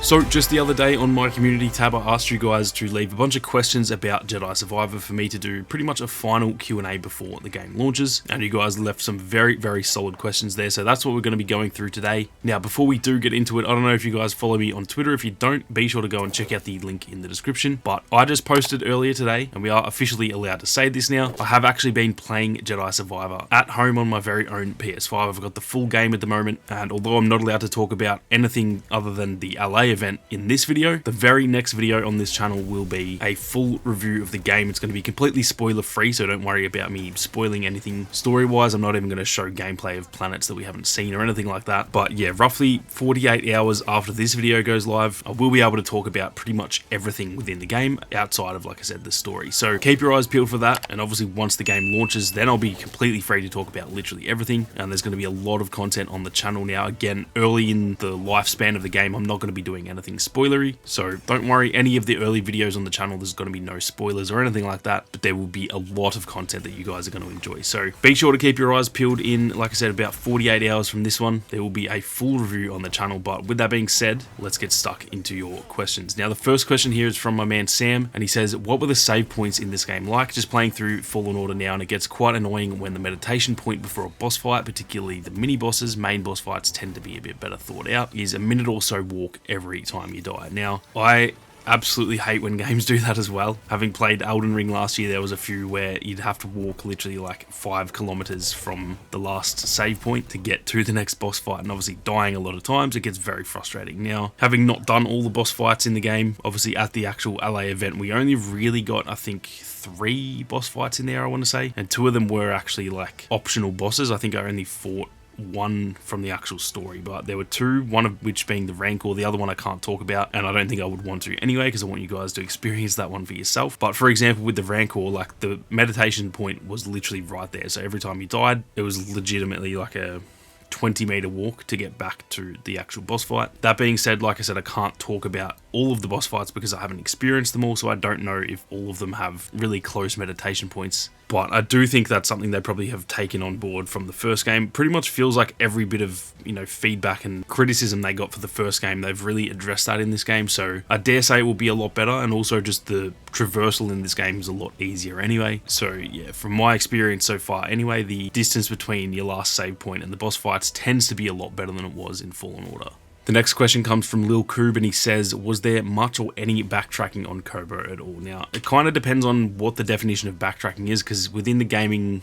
So just the other day on my community tab, I asked you guys to leave a bunch of questions about Jedi Survivor for me to do pretty much a final Q&A before the game launches, and you guys left some very solid questions there, so that's what we're going to be going through today. Now before we do get into it, I don't know if you guys follow me on Twitter. If you don't, be sure to go and check out the link in the description, but I just posted earlier today, and we are officially allowed to say this now, I have actually been playing Jedi Survivor at home on my very own PS5. I've got the full game at the moment, and although I'm not allowed to talk about anything other than the LA event in this video, the very next video on this channel will be a full review of the game. It's going to be completely spoiler free, so don't worry about me spoiling anything story wise. I'm not even going to show gameplay of planets that we haven't seen or anything like that. But yeah, roughly 48 hours after this video goes live, I will be able to talk about pretty much everything within the game outside of, like I said, the story. So keep your eyes peeled for that, and obviously once the game launches, then I'll be completely free to talk about literally everything, and there's going to be a lot of content on the channel now. Again, early in the lifespan of the game, I'm not going to be doing anything spoilery, so don't worry, any of the early videos on the channel, there's going to be no spoilers or anything like that, but there will be a lot of content that you guys are going to enjoy. So be sure to keep your eyes peeled in, like I said, about 48 hours from this one, there will be a full review on the channel. But with that being said, let's get stuck into your questions. Now the first question here is from my man Sam, and he says, what were the save points in this game like? Just playing through Fallen Order now, and it gets quite annoying when the meditation point before a boss fight, particularly the mini bosses, main boss fights tend to be a bit better thought out, is a minute or so walk every time you die. Now, I absolutely hate when games do that as well. Having played Elden Ring last year, there was a few where you'd have to walk literally like 5 kilometers from the last save point to get to the next boss fight, and obviously dying a lot of times, it gets very frustrating. Now, having not done all the boss fights in the game, obviously at the actual LA event, we only really got, I think, 3 boss fights in there, I want to say, and 2 of them were actually like optional bosses. I think I only fought 1 from the actual story, but there were 2, one of which being the Rancor, the other one I can't talk about, and I don't think I would want to anyway, because I want you guys to experience that one for yourself. But for example, with the Rancor, like the meditation point was literally right there, so every time you died, it was legitimately like a 20-meter walk to get back to the actual boss fight. That being said, like I said, I can't talk about all of the boss fights because I haven't experienced them all, so I don't know if all of them have really close meditation points. But I do think that's something they probably have taken on board from the first game. Pretty much feels like every bit of, feedback and criticism they got for the first game, they've really addressed that in this game. So I dare say it will be a lot better, and also just the traversal in this game is a lot easier anyway. So yeah, from my experience so far anyway, the distance between your last save point and the boss fights tends to be a lot better than it was in Fallen Order. The next question comes from Lil Koob, and he says, was there much or any backtracking on Kobo at all? Now, it kind of depends on what the definition of backtracking is, because within the gaming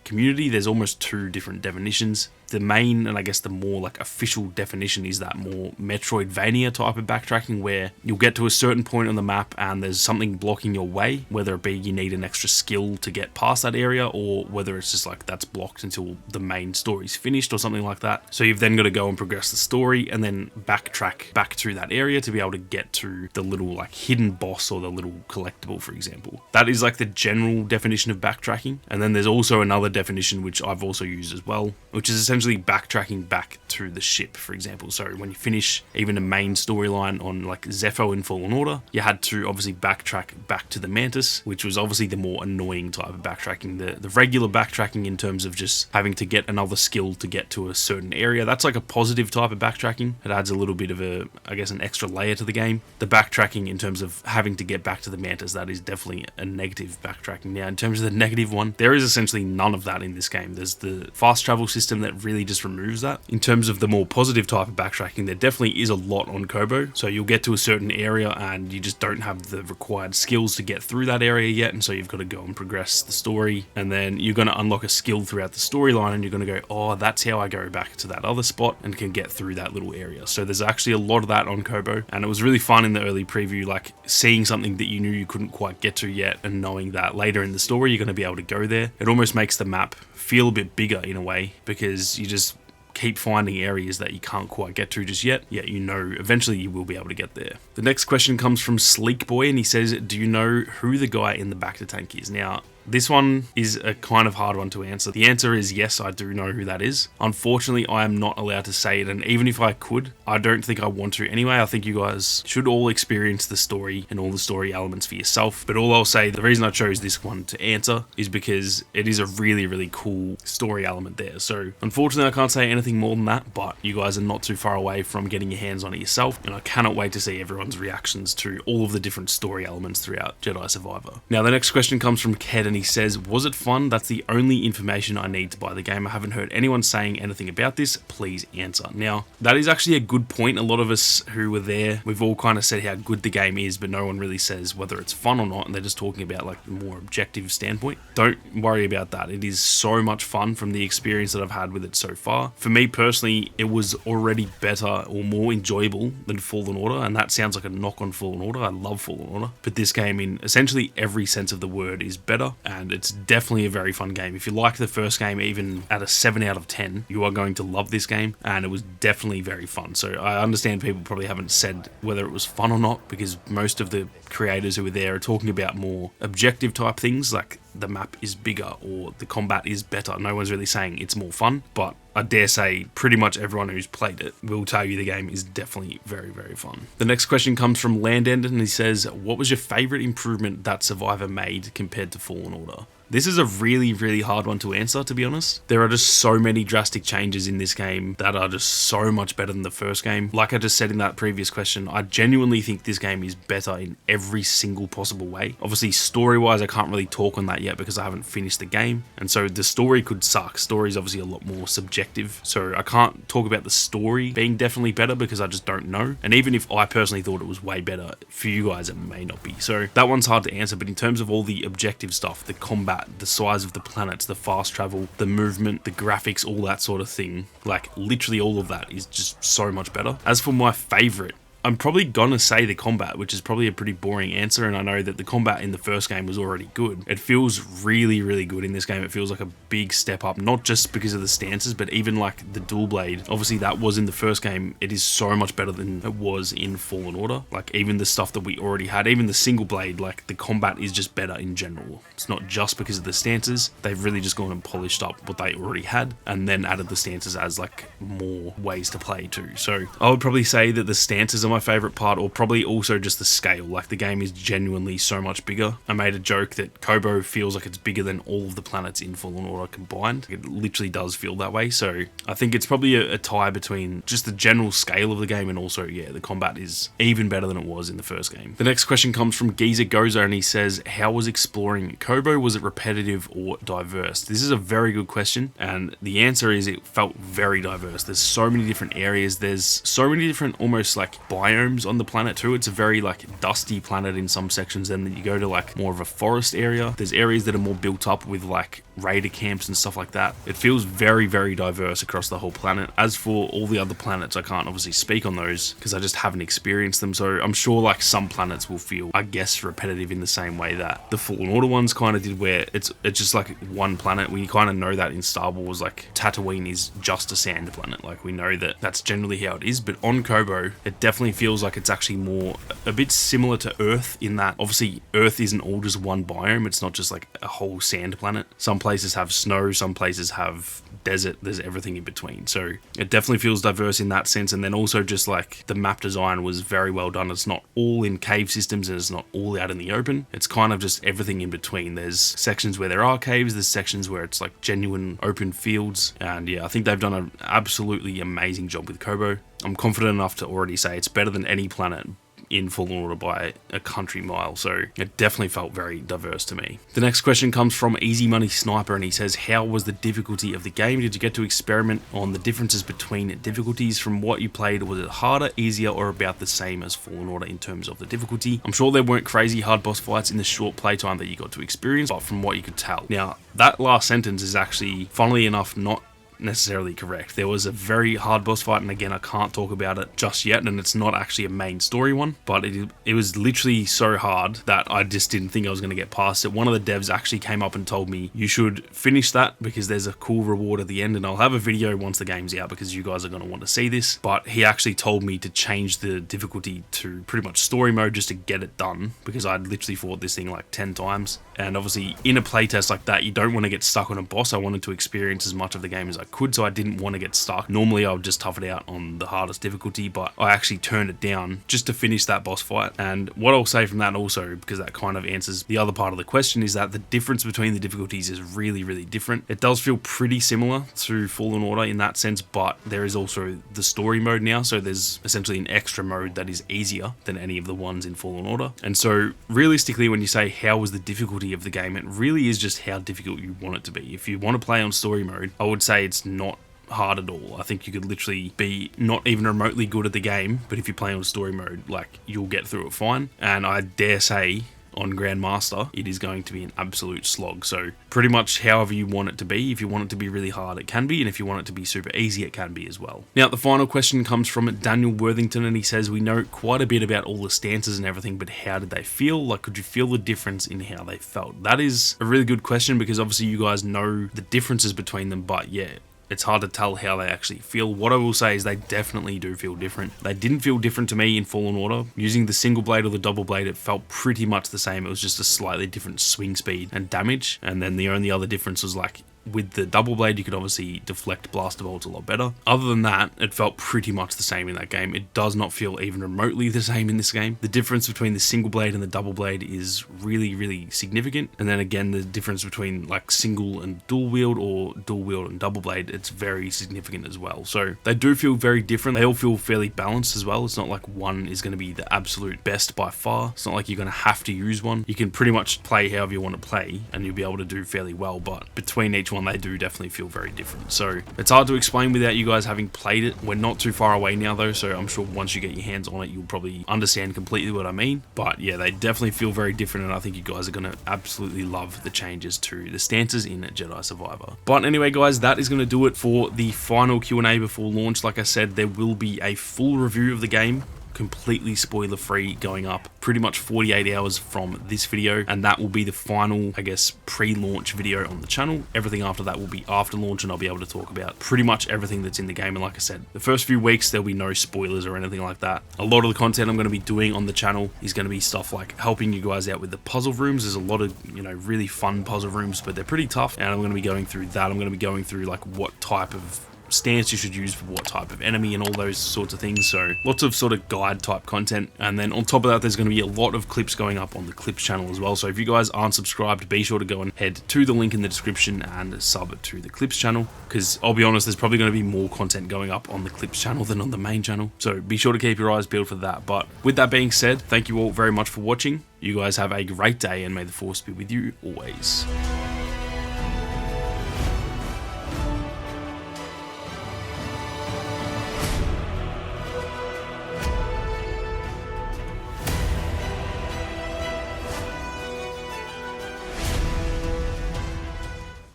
community, there's almost 2 different definitions. The main, and I guess the more official definition, is that more Metroidvania type of backtracking, where you'll get to a certain point on the map and there's something blocking your way, whether it be you need an extra skill to get past that area, or whether it's just that's blocked until the main story's finished or something like that. So you've then got to go and progress the story and then backtrack back through that area to be able to get to the little hidden boss or the little collectible, for example. That is the general definition of backtracking. And then there's also another definition which I've also used as well, which is essentially backtracking back to the ship, for example. So when you finish even a main storyline on Zepho in Fallen Order, you had to obviously backtrack back to the Mantis, which was obviously the more annoying type of backtracking. The regular backtracking in terms of just having to get another skill to get to a certain area, that's a positive type of backtracking. It adds a little bit of an extra layer to the game. The backtracking in terms of having to get back to the Mantis, that is definitely a negative backtracking. Now, in terms of the negative one, there is essentially none of that in this game. There's the fast travel system that really just removes that. In terms of the more positive type of backtracking, there definitely is a lot on Kobo. So you'll get to a certain area and you just don't have the required skills to get through that area yet, and so you've got to go and progress the story, and then you're going to unlock a skill throughout the storyline, and you're going to go, oh, that's how I go back to that other spot and can get through that little area. So there's actually a lot of that on Kobo, and it was really fun in the early preview, seeing something that you knew you couldn't quite get to yet, and knowing that later in the story you're going to be able to go there. It almost makes the map feel a bit bigger in a way, because you just keep finding areas that you can't quite get to just yet, yet eventually you will be able to get there. The next question comes from Sleek Boy, and he says, do you know who the guy in the Bacta tank is? Now, This one is a kind of hard one to answer. The answer is yes, I do know who that is. Unfortunately, I am not allowed to say it, and even if I could, I don't think I want to anyway. I think you guys should all experience the story and all the story elements for yourself. But all I'll say, the reason I chose this one to answer is because it is a really, really cool story element there. So unfortunately, I can't say anything more than that, but you guys are not too far away from getting your hands on it yourself, and I cannot wait to see everyone's reactions to all of the different story elements throughout Jedi Survivor. Now, the next question comes from Ked, and he says, was it fun? That's the only information I need to buy the game. I haven't heard anyone saying anything about this. Please answer. Now, that is actually a good point. A lot of us who were there, we've all kind of said how good the game is, but no one really says whether it's fun or not, and they're just talking about like the more objective standpoint. Don't worry about that. It is so much fun from the experience that I've had with it so far. For me personally, it was already better or more enjoyable than Fallen Order, and that sounds like a knock on Fallen Order. I love Fallen Order, but this game in essentially every sense of the word is better, and it's definitely a very fun game. If you like the first game, even at a 7 out of 10, you are going to love this game, and it was definitely very fun. So I understand people probably haven't said whether it was fun or not, because most of the creators who were there are talking about more objective type things, like the map is bigger or the combat is better. No one's really saying it's more fun, but I dare say pretty much everyone who's played it will tell you the game is definitely very, very fun. The next question comes from Landend, and he says, what was your favourite improvement that Survivor made compared to Fallen Order? This is a really, really hard one to answer, to be honest. There are just so many drastic changes in this game that are just so much better than the first game. Like I just said in that previous question, I genuinely think this game is better in every single possible way. Obviously, story-wise, I can't really talk on that yet because I haven't finished the game, and so the story could suck. Story is obviously a lot more subjective, so I can't talk about the story being definitely better because I just don't know. And even if I personally thought it was way better, for you guys it may not be. So that one's hard to answer, but in terms of all the objective stuff, the combat, the size of the planets, the fast travel, the movement, the graphics, all that sort of thing, like literally all of that is just so much better. As for my favorite, I'm probably gonna say the combat, which is probably a pretty boring answer, and I know that the combat in the first game was already good. It feels really, really good in this game. It feels like a big step up, not just because of the stances, but even like the dual blade. Obviously that was in the first game. It is so much better than it was in Fallen Order. Like even the stuff that we already had, even the single blade, like the combat is just better in general. It's not just because of the stances. They've really just gone and polished up what they already had and then added the stances as like more ways to play too. So I would probably say that the stances are my favorite part, or probably also just the scale. Like the game is genuinely so much bigger. I made a joke that Kobo feels like it's bigger than all of the planets in Fallen Order combined. It literally does feel that way. So I think it's probably a tie between just the general scale of the game and also, yeah, the combat is even better than it was in the first game. The next question comes from Geezer Goza, and he says, how was exploring Kobo? Was it repetitive or diverse? This is a very good question, and the answer is it felt very diverse. There's so many different areas. There's so many different almost like biomes on the planet too. It's a very like dusty planet in some sections, then you go to like more of a forest area. There's areas that are more built up with like raider camps and stuff like that. It feels very, very diverse across the whole planet. As for all the other planets, I can't obviously speak on those because I just haven't experienced them, so I'm sure like some planets will feel, I guess, repetitive in the same way that the Fallen Order ones kind of did, where it's just like one planet. We kind of know that in Star Wars, like Tatooine is just a sand planet. Like we know that that's generally how it is, but on Kobo it definitely feels like it's actually more a bit similar to Earth in that obviously Earth isn't all just one biome. It's not just like a whole sand planet. Some places have snow, some places have desert, there's everything in between. So it definitely feels diverse in that sense. And then also just like the map design was very well done. It's not all in cave systems and it's not all out in the open. It's kind of just everything in between. There's sections where there are caves, there's sections where it's like genuine open fields. And yeah, I think they've done an absolutely amazing job with Kobo. I'm confident enough to already say it's better than any planet in Fallen Order by a country mile, so it definitely felt very diverse to me. The next question comes from Easy Money Sniper, and he says, how was the difficulty of the game? Did you get to experiment on the differences between difficulties from what you played? Was it harder, easier, or about the same as Fallen Order in terms of the difficulty? I'm sure there weren't crazy hard boss fights in the short playtime that you got to experience, but from what you could tell. Now, that last sentence is actually, funnily enough, not necessarily correct. There was a very hard boss fight, and again I can't talk about it just yet, and it's not actually a main story one, but it was literally so hard that I just didn't think I was going to get past it. One of the devs actually came up and told me you should finish that because there's a cool reward at the end, and I'll have a video once the game's out because you guys are going to want to see this. But he actually told me to change the difficulty to pretty much story mode just to get it done, because I'd literally fought this thing like 10 times And obviously in a playtest like that, you don't want to get stuck on a boss. I wanted to experience as much of the game as I could, so I didn't want to get stuck. Normally I would just tough it out on the hardest difficulty, but I actually turned it down just to finish that boss fight. And what I'll say from that also, because that kind of answers the other part of the question, is that the difference between the difficulties is really, really different. It does feel pretty similar to Fallen Order in that sense, but there is also the story mode now, so there's essentially an extra mode that is easier than any of the ones in Fallen Order. And so realistically, when you say how was the difficulty of the game, it really is just how difficult you want it to be. If you want to play on story mode, I would say it's not hard at all. I think you could literally be not even remotely good at the game, but if you play on story mode, like, you'll get through it fine. And I dare say on Grandmaster, it is going to be an absolute slog. So pretty much however you want it to be. If you want it to be really hard, it can be, and if you want it to be super easy, it can be as well. Now, the final question comes from Daniel Worthington, and he says, we know quite a bit about all the stances and everything, but how did they feel? Like, could you feel the difference in how they felt? That is a really good question, because obviously you guys know the differences between them, but yeah, it's hard to tell how they actually feel. What I will say is they definitely do feel different. They didn't feel different to me in Fallen Order. Using the single blade or the double blade, it felt pretty much the same. It was just a slightly different swing speed and damage. And then the only other difference was, like, with the double blade, you could obviously deflect blaster bolts a lot better. Other than that, it felt pretty much the same in that game. It does not feel even remotely the same in this game. The difference between the single blade and the double blade is really, really significant. And then again, the difference between like single and dual wield, or dual wield and double blade, it's very significant as well. So they do feel very different. They all feel fairly balanced as well. It's not like one is going to be the absolute best by far. It's not like you're going to have to use one. You can pretty much play however you want to play and you'll be able to do fairly well, but between each one, they do definitely feel very different. So it's hard to explain without you guys having played it. We're not too far away now though, so I'm sure once you get your hands on it, you'll probably understand completely what I mean. But yeah, they definitely feel very different, and I think you guys are going to absolutely love the changes to the stances in Jedi Survivor. But anyway guys, that is going to do it for the final Q&A before launch. Like I said, there will be a full review of the game, completely spoiler free, going up pretty much 48 hours from this video, and that will be the final, I guess, pre-launch video on the channel. Everything after that will be after launch, and I'll be able to talk about pretty much everything that's in the game. And like I said, the first few weeks there'll be no spoilers or anything like that. A lot of the content I'm going to be doing on the channel is going to be stuff like helping you guys out with the puzzle rooms. There's a lot of, you know, really fun puzzle rooms, but they're pretty tough, and I'm going to be going through that. I'm going to be going through like what type of stance you should use for what type of enemy and all those sorts of things. So lots of sort of guide type content, and then on top of that there's going to be a lot of clips going up on the clips channel as well. So if you guys aren't subscribed, be sure to go and head to the link in the description and sub to the clips channel, because I'll be honest, there's probably going to be more content going up on the clips channel than on the main channel, so be sure to keep your eyes peeled for that. But with that being said, thank you all very much for watching. You guys have a great day, and may the force be with you always.